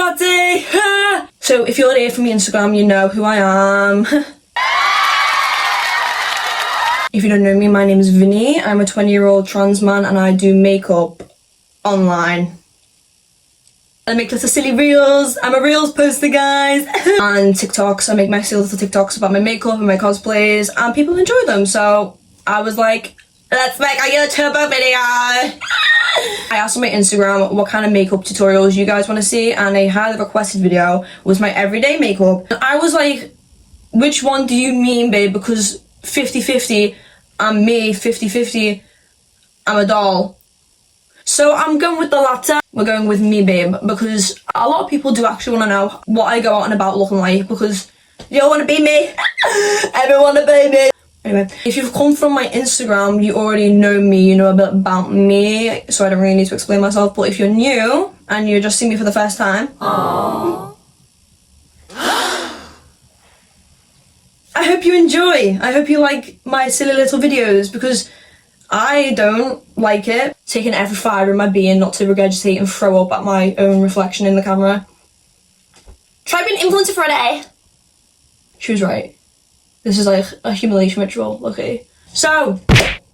everybody! So if you're here from my Instagram, you know who I am. If you don't know me, my name is Vinnie. I'm a 20-year-old trans man and I do makeup online. I make lots of silly reels. I'm a reels poster, guys. And TikToks. I make my silly little TikToks about my makeup and my cosplays and people enjoy them. So I was like, let's make a YouTube video. I asked on my Instagram what kind of makeup tutorials you guys want to see, and a highly requested video was my everyday makeup. And I was like, which one do you mean, babe? Because 50-50, I'm me, 50-50, I'm a doll. So I'm going with the latter. We're going with me, babe, because a lot of people do actually want to know what I go out and about looking like, because you all want to be me. Everyone want to be me. Anyway, if you've come from my Instagram, you already know me, you know a bit about me, so I don't really need to explain myself. But if you're new and you're just seeing me for the first time, aww. I hope you enjoy. I hope you like my silly little videos, because I don't like it. Taking every fibre in my being not to regurgitate and throw up at my own reflection in the camera. Try being an influencer for a day. She was right. This is like a humiliation ritual, okay? So,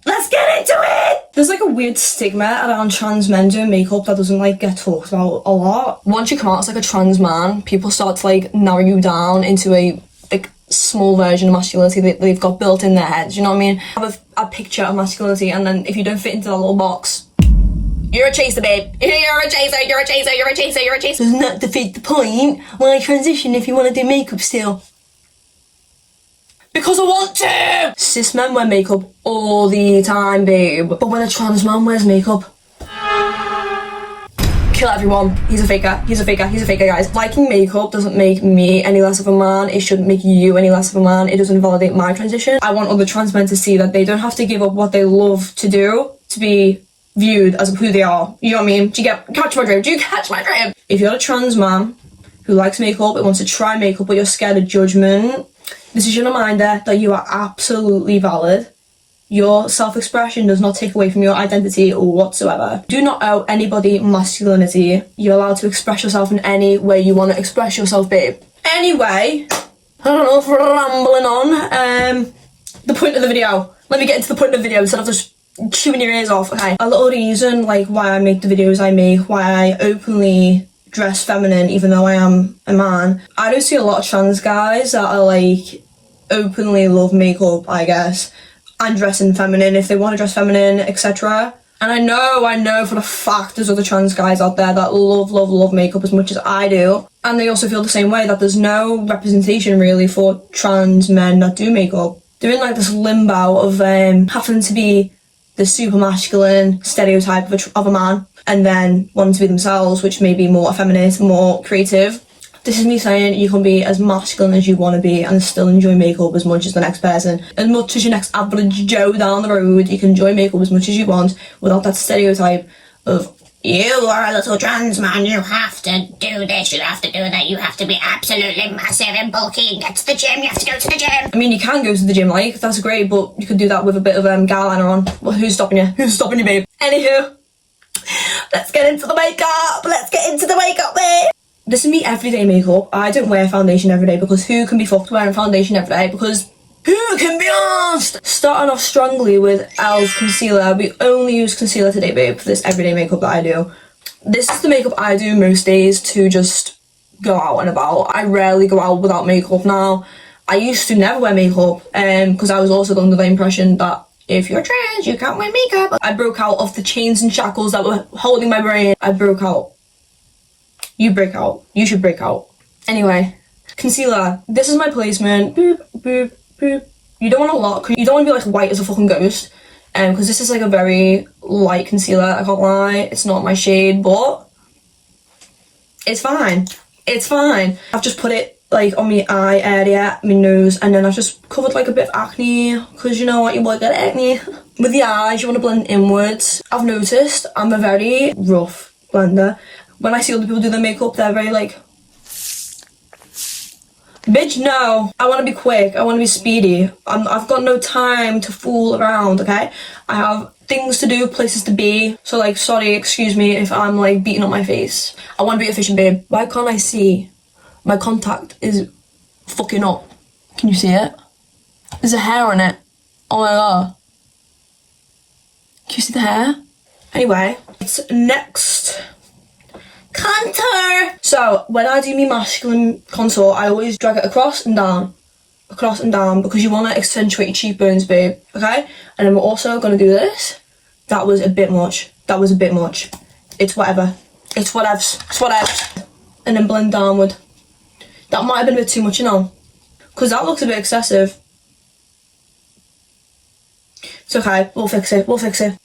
let's get into it! There's like a weird stigma around trans men doing makeup that doesn't like get talked about a lot. Once you come out as like a trans man, people start to like narrow you down into a like small version of masculinity that they've got built in their heads, you know what I mean? Have a picture of masculinity, and then if you don't fit into that little box, you're a chaser, babe. You're a chaser, you're a chaser, you're a chaser, you're a chaser. Does not defeat the point. Why transition if you want to do makeup still? Because I want to! Cis men wear makeup all the time, babe. But when a trans man wears makeup, kill everyone. He's a faker. He's a faker. He's a faker, guys. Liking makeup doesn't make me any less of a man. It shouldn't make you any less of a man. It doesn't validate my transition. I want other trans men to see that they don't have to give up what they love to do to be viewed as who they are. You know what I mean? Do you catch my drift? Do you catch my drift? If you're a trans man who likes makeup and wants to try makeup but you're scared of judgment, this is your reminder that you are absolutely valid. Your self-expression does not take away from your identity whatsoever. Do not owe anybody masculinity. You're allowed to express yourself in any way you want to express yourself, babe. Anyway, I don't know if we're rambling on. The point of the video. Let me get into the point of the video instead of just chewing your ears off, okay? A little reason like why I make the videos I make, why I openly dress feminine even though I am a man. I don't see a lot of trans guys that are like openly love makeup, I guess, and dressing feminine if they want to dress feminine, etc. And I know for a fact there's other trans guys out there that love makeup as much as I do, and they also feel the same way, that there's no representation really for trans men that do makeup. They're in like this limbo of having to be the super masculine stereotype of a man, and then wanting to be themselves, which may be more effeminate, more creative. This is me saying you can be as masculine as you want to be and still enjoy makeup as much as the next person. As much as your next average Joe down the road, you can enjoy makeup as much as you want without that stereotype of, you are a little trans man, you have to do this, you have to do that, you have to be absolutely massive and bulky and get to the gym, you have to go to the gym. I mean, you can go to the gym, like, that's great, but you could do that with a bit of gal liner on. Well, who's stopping you? Who's stopping you, babe? Anywho, let's get into the makeup. Let's get into the makeup, babe. This is me everyday makeup. I don't wear foundation every day because who can be fucked wearing foundation every day? Because who can be asked? Starting off strongly with e.l.f. concealer. We only use concealer today, babe, for this everyday makeup that I do. This is the makeup I do most days to just go out and about. I rarely go out without makeup now. I used to never wear makeup because I was also under the impression that if you're trans, you can't wear makeup. I broke out of the chains and shackles that were holding my brain. I broke out. You break out. You should break out. Anyway, concealer. This is my placement. Boop, boop, boop. You don't want a lot, cause you don't want to be like white as a fucking ghost. Because this is like a very light concealer, I can't lie. It's not my shade, but it's fine. It's fine. I've just put it like on my eye area, my nose, and then I've just covered like a bit of acne, because you know what, you boy got acne. With the eyes, you want to blend inwards. I've noticed I'm a very rough blender. When I see other people do their makeup, they're very like, bitch, no. I want to be quick. I want to be speedy. I've got no time to fool around, okay? I have things to do, places to be. So like, sorry, excuse me if I'm like beating up my face. I want to be efficient, babe. Why can't I see? My contact is fucking up. Can you see it? There's a hair on it. Oh my god. Can you see the hair? Anyway, it's next. Contour! So, when I do my masculine contour, I always drag it across and down, because you want to accentuate your cheekbones, babe, okay? And then we're also going to do this. That was a bit much. It's whatever. It's whatevs. And then blend downward. That might have been a bit too much, you know? Because that looks a bit excessive. It's okay, we'll fix it.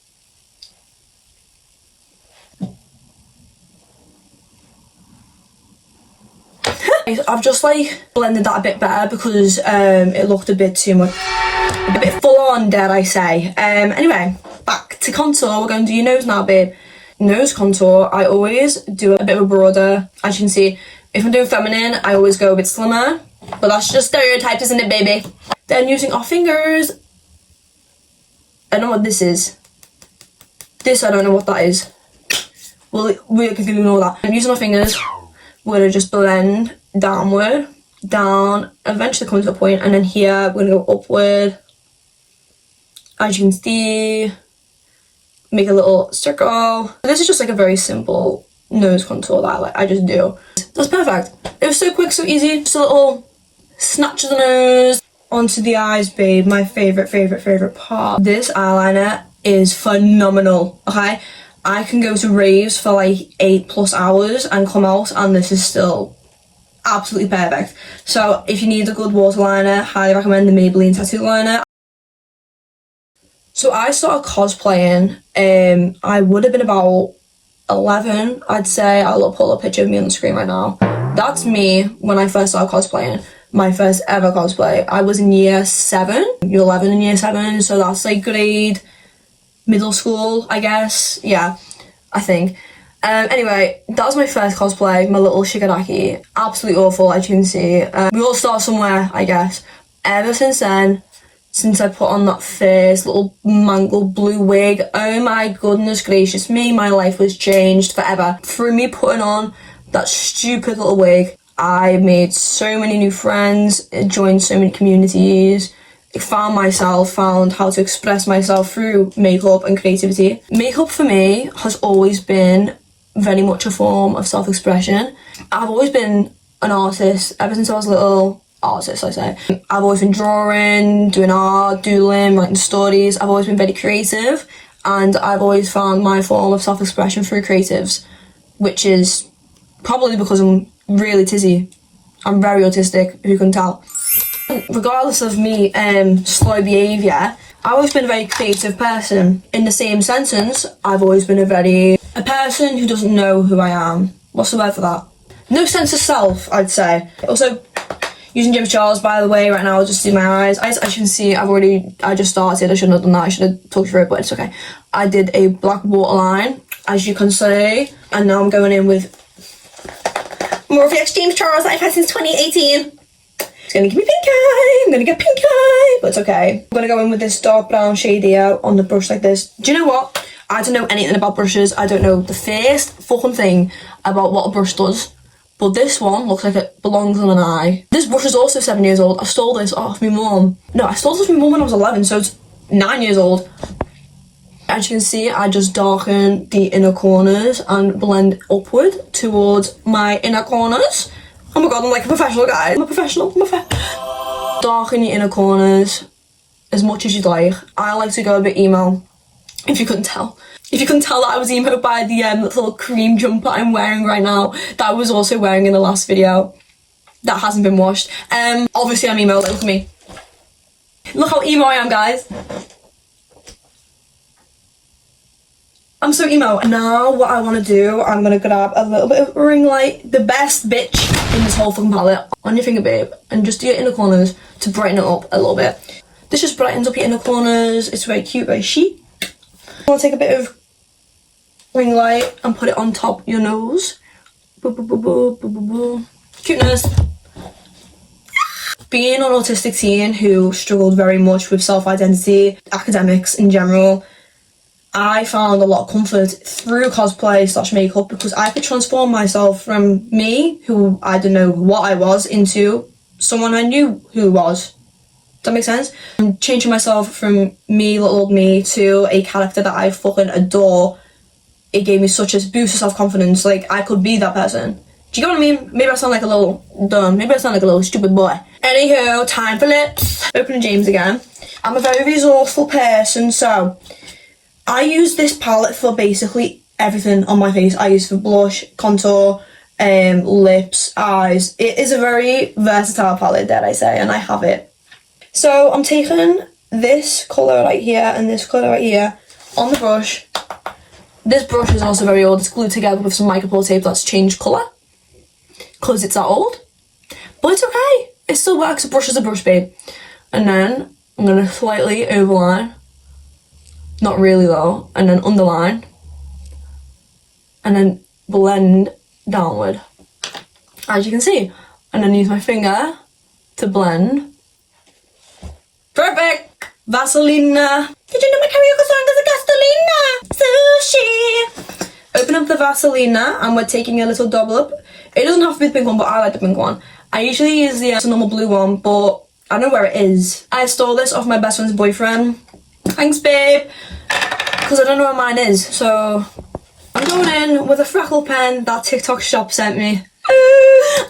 I've just like blended that a bit better because it looked a bit too much, a bit full on, dare I say. Anyway, back to contour. We're going to do your nose now, babe. Nose contour, I always do a bit of a broader. As you can see, if I'm doing feminine, I always go a bit slimmer, but that's just stereotypes, isn't it, baby? Then using our fingers, I don't know what this is. This, I don't know what that is. Well, we can ignore that. I'm using our fingers. We're gonna just blend downward, down, eventually come to a point, and then here we're gonna go upward. As you can see, make a little circle. This is just like a very simple nose contour that I just do. That's perfect. It was so quick, so easy. Just a little snatch of the nose onto the eyes, babe. My favorite part. This eyeliner is phenomenal, okay? I can go to raves for like 8+ hours and come out and this is still absolutely perfect. So if you need a good waterliner, highly recommend the Maybelline Tattoo Liner. So I started cosplaying, I would have been about 11, I'd say. I'll pull a picture of me on the screen right now. That's me when I first started cosplaying. My first ever cosplay. I was in year 7. You're 11 in year 7, so that's like grade middle school, I guess. Yeah, I think. Anyway, that was my first cosplay, my little shigaraki. Absolutely awful, as you can see. We all start somewhere, I guess. Ever since then, since I put on that first little mangled blue wig, oh my goodness gracious me, my life was changed forever. Through me putting on that stupid little wig, I made so many new friends, joined so many communities, found how to express myself through makeup and creativity. Makeup for me has always been very much a form of self-expression. I've always been an artist ever since I was a little artist, I say. I've always been drawing, doing art, doodling, writing stories. I've always been very creative and I've always found my form of self-expression through creatives, which is probably because I'm really tizzy. I'm very autistic, who can tell. Regardless of me slow behaviour, I've always been a very creative person. In the same sentence, I've always been a person who doesn't know who I am. What's the word for that? No sense of self, I'd say. Also, using Jim Charles, by the way, right now I'll just do my eyes. As you can see, I just started. I shouldn't have done that. I should have talked through it, but it's okay. I did a black waterline, as you can see, and now I'm going in with more of the James Charles that I've had since 2018. It's gonna give me pink eye. I'm gonna get pink eye, but it's okay. I'm gonna go in with this dark brown shade here on the brush like this. Do you know what? I don't know anything about brushes. I don't know the first fucking thing about what a brush does. But this one looks like it belongs on an eye. This brush is also 7 years old. I stole this off my mum. No, I stole this off my mum when I was 11, so it's 9 years old. As you can see, I just darken the inner corners and blend upward towards my inner corners. Oh my god, I'm like a professional, guys. I'm a professional. Darken the inner corners as much as you'd like. I like to go a bit emo, if you couldn't tell. If you couldn't tell that I was emo by the little cream jumper I'm wearing right now, that I was also wearing in the last video. That hasn't been washed. Obviously I'm emo, look at me. Look how emo I am, guys. I'm so emo. And now what I want to do, I'm going to grab a little bit of ring light, the best bitch in this whole fucking palette, on your finger, babe, and just do your inner corners to brighten it up a little bit. This just brightens up your inner corners. It's very cute, very chic. I'm going to take a bit of ring light and put it on top your nose. Boo, boo, boo, boo, boo, boo, boo. Cuteness. Being an autistic teen who struggled very much with self-identity, academics in general, I found a lot of comfort through cosplay / makeup because I could transform myself from me, who I didn't know what I was, into someone I knew who was. Does that make sense? And changing myself from me, little old me, to a character that I fucking adore, it gave me such a boost of self-confidence. Like, I could be that person. Do you get what I mean? Maybe I sound like a little dumb. Maybe I sound like a little stupid boy. Anywho, time for lips. Opening James again. I'm a very resourceful person, so I use this palette for basically everything on my face. I use it for blush, contour, lips, eyes. It is a very versatile palette, dare I say, and I have it. So I'm taking this colour right here and this colour right here on the brush. This brush is also very old. It's glued together with some micropore tape that's changed colour because it's that old. But it's okay. It still works. A brush is a brush, babe. And then I'm going to slightly overline. Not really though. And then underline. And then blend downward. As you can see. And then use my finger to blend. Perfect! Vaselina. Did you know my karaoke song is a Gasolina? Sushi! Open up the Vaselina and we're taking a little double up. It doesn't have to be the pink one, but I like the pink one. I usually use the normal blue one, but I don't know where it is. I stole this off my best friend's boyfriend. Thanks, babe. Because I don't know where mine is. So I'm going in with a freckle pen that TikTok shop sent me.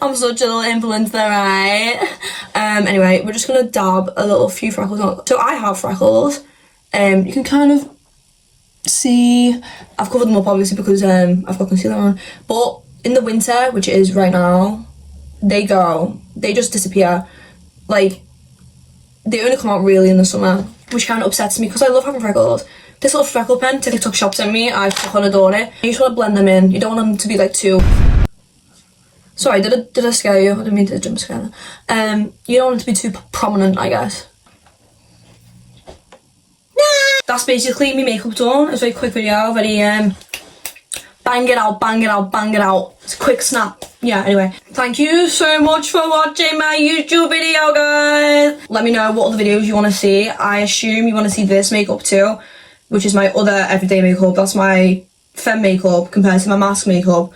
I'm such a little influencer, right? Anyway, we're just gonna dab a little few freckles on. So I have freckles. You can kind of see, I've covered them up obviously because I've got concealer on. But in the winter, which it is right now, they just disappear. Like, they only come out really in the summer, which kind of upsets me because I love having freckles. This little freckle pen TikTok shop sent me, I fucking adore it. You just want to blend them in. You don't want them to be like too... Sorry, did I scare you? I didn't mean to jump scare them. You don't want it to be too prominent, I guess. That's basically my makeup done. It's a very quick video, very bang it out, bang it out, bang it out. It's a quick snap. Yeah, anyway. Thank you so much for watching my YouTube video, guys. Let me know what other videos you want to see. I assume you want to see this makeup too, which is my other everyday makeup. That's my femme makeup compared to my mask makeup.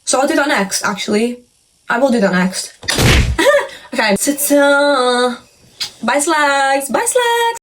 So I'll do that next, actually. I will do that next. Okay. Ta-ta. Bye, slags. Bye, slags.